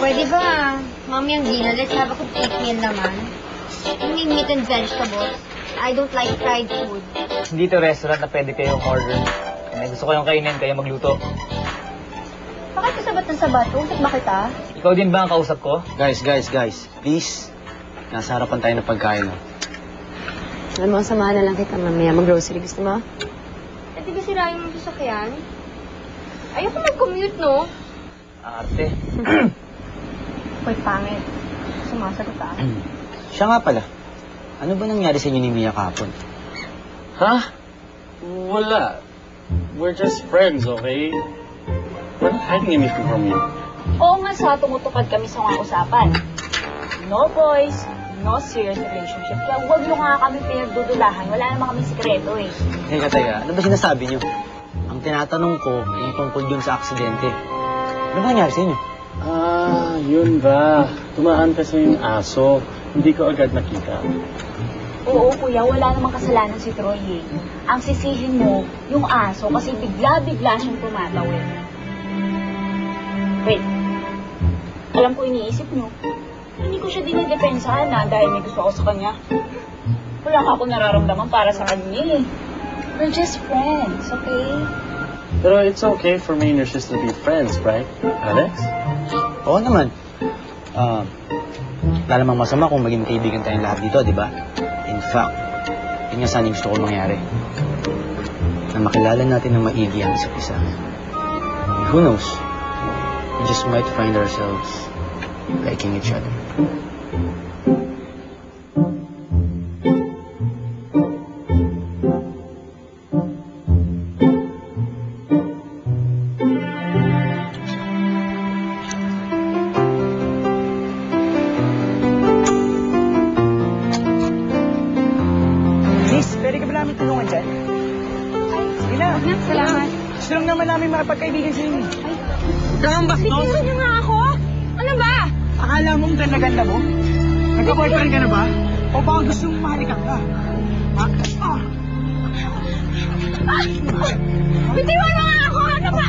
Pwede ba, Mami ang Gina, let's have a complete meal naman. Only meat and vegetables. I don't like fried food. Hindi to restaurant na pwede kayong order. Kung gusto ko yung kainin, kayo magluto. Bakit kasabat ng sabat? Usap ba kita? Ikaw din ba ang kausap ko? Guys. Please. Nasa harapan tayo ng pagkain, no? Alam mo, samahan na lang kita mamaya mag-grocery. Gusto mo? At di ba sirahin mo yung sasakyan? Ayoko mag-commute, no? Arte. Uy, pangit. Sumasagot ah. Siya nga pala. Ano ba nangyari sa inyo ni Mia kahapon? Ha? Wala. We're just friends, okay? We're not hiding anything from you. Oo nga sa tumutupad kami sa mga usapan. No boys, no serious relationship. Kaya huwag nyo nga kami pinagdudulahan. Wala naman kami sikreto eh. Teka. Ano ba sinasabi niyo? Ang tinatanong ko, yung tungkol dun sa aksidente. Ano ba nangyari sa inyo? Yun ba? Tumaan kasi yung aso. Hindi ko agad nakita. Oo kuya, wala namang kasalanan si Troy eh. Ang sisihin mo, yung aso kasi bigla-bigla siyang tumatawid. Wait. Alam ko iniisip nyo. Hindi ko siya dinidepensahan na dahil may gusto ako sa kanya. Wala ka akong nararamdaman para sa kanya eh. We're just friends, okay? Pero it's okay for me and your sister to be friends, right, Alex? Oo naman. Wala namang masama kung maging kaibigan tayong lahat dito, di ba? In fact, yun nga sana yung gusto ko mangyari. Na makilala natin ng maigi ang isa't isa. And who knows? We just might find ourselves liking each other. Pwede ka ba namin tulungan dyan? Sige na. Salamat. Gusto lang naman namin makapagkaibigan sa inyo. Kang bastos! Bitiwan niyo nga ako! Ano ba? Akala mong ganda-ganda mo? Nagka-boyfriend ka na ba? O baka gusto mong mahalikan ka? Ha? Bitiwan mo nga ako! Ano ba?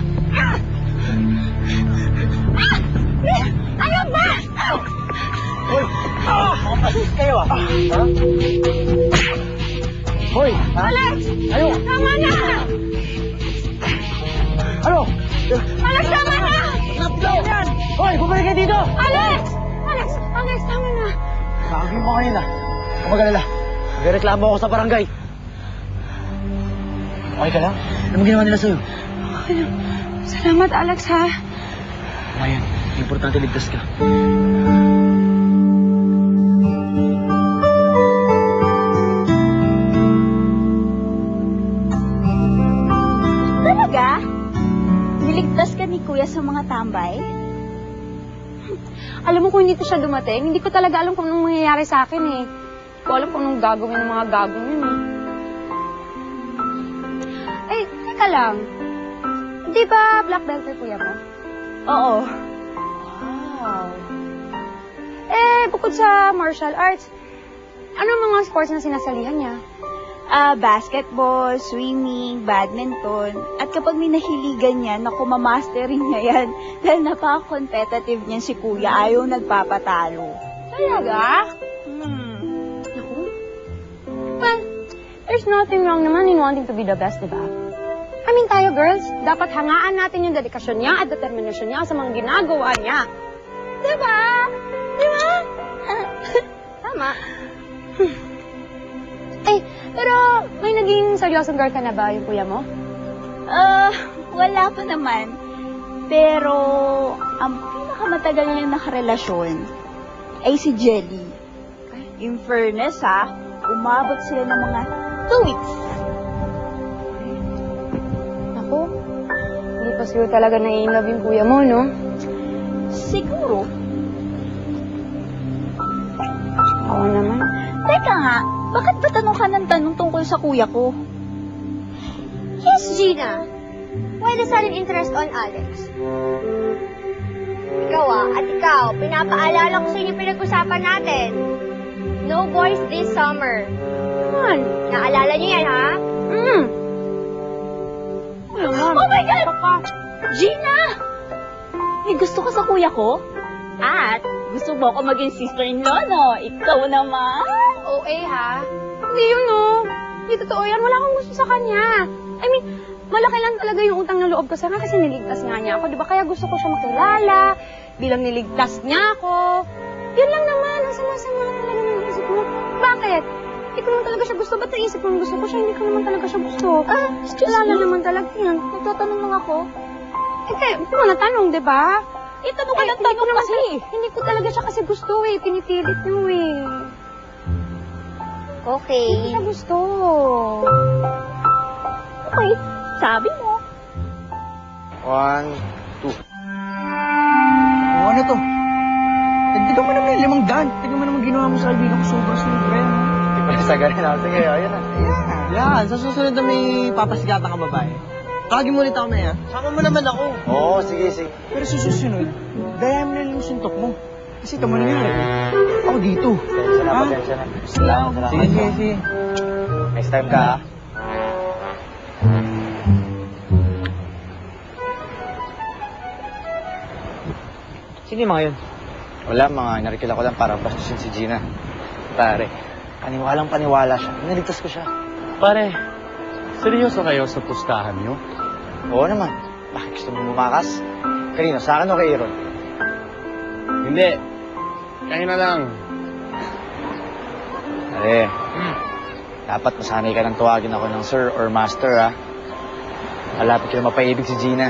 Ano ba? Hoy! Makapasis kayo ah! Ha? Hoy! Ha? Alex! Ano? Tama na! Ano? Alex, tama na! Naplo! Yan! Hoy! Bumalik ka dito! Alex! Alex, tama na! Nakagin mo kanina. Huwag mag-alala. Magreklamo ako sa barangay. Okay ka lang? Ano mo ginawa nila sa'yo? Salamat, Alex, ha? Ngayon, importante ligtas ka. Talaga? Niligtas ka ni Kuya sa mga tambay? Alam mo kung hindi ko siya dumating, hindi ko talaga alam kung anong mangyayari sa akin eh. Hindi ko alam kung anong gagawin ng mga gagawin yun eh. Eh, teka lang. Di ba black belt yung kuya mo? Oo. Wow. Eh, bukod sa martial arts, ano mga sports na sinasalihan niya? Basketball, swimming, badminton. At kapag may nahiligan niya, naku, mamasterin niya yan. Dahil napaka-competitive niyan si Kuya, ayaw nagpapatalo. Talaga? Naku. Well, there's nothing wrong naman in wanting to be the best, diba? I mean, tayo girls, dapat hangaan natin yung dedikasyon niya at determinasyon niya sa mga ginagawa niya. Diba? Diba? Tama. Eh, pero may naging seryosong girl ka na ba yung kuya mo? Wala pa naman. Pero, ang pinakamatagal niya nakarelasyon ay si Jelly. In fairness, umabot sila ng mga 2 weeks. Naku, hindi pa siguro talaga na-inlove yung kuya mo, no? Siguro. Oo naman. Teka nga, bakit ba tanong ka ng tanong tungkol sa kuya ko? Yes, Gina. Why the sudden interest on Alex? Ikaw at ikaw, pinapaalala ko sa inyo pinag-usapan natin. No boys this summer. Man, Naalala niyo yan, ha? Oh my God! Gina! May gusto ka sa kuya ko? At gusto mo ko maging sister-in-law, no? Ikaw naman. OA ha? Hindi yun, no? Hindi totoo yan. Wala akong gusto sa kanya. I mean, malaki lang talaga yung utang na loob ko sa kanya kasi niligtas nga niya ako. Di ba? Kaya gusto ko siya makilala bilang niligtas niya ako. Yun lang naman. Ang sama-sama talaga ng isip mo. Bakit? Hindi ko naman talaga siya gusto. Ba't naisip mo gusto ko siya? Hindi ko naman talaga siya gusto. Wala na naman talaga yan. Nagtatanong lang ako. Hindi mo natanong, di ba? Itanong ka ng tanong kasi. Hindi ko talaga siya kasi gusto eh. Pinipilit niyo eh. Okay. Hindi ko siya gusto. Okay, sabi mo. 1, 2. O ano to? Nagdagan mo naman yung 500. Tignan mo naman ginawa mo sa kaibigan ko sobra-sobra. Hindi pa sa ganun ako. Sige, ayun na. Yan, sa susunod na may papasigatan ka babae. Tawagin mo ulit ako, Maya. Sama mo naman ako. Oo, sige, sige. Pero sa susunod, daya mo na lang yung suntok mo. Kasi ito mo nangyari. Ako dito. Pasensya na, Ha? pasensya na. Salamat. Sige, sige, sige. Next time ka, ha? Sino yung mga yun? Wala, mga narikila ko lang para bastusin si Gina. Pare, paniwalang paniwala siya. Naligtas ko siya. Pare, seryoso kayo sa pustahan niyo? Oo naman. Bakit gusto mo bumakas? Kanino, sa akin o kay Aaron? Hindi. Kayo na lang. Pare, dapat masanay ka nang tuwagin ako ng sir or master, ha? Malapit kayo mapaibig si Gina.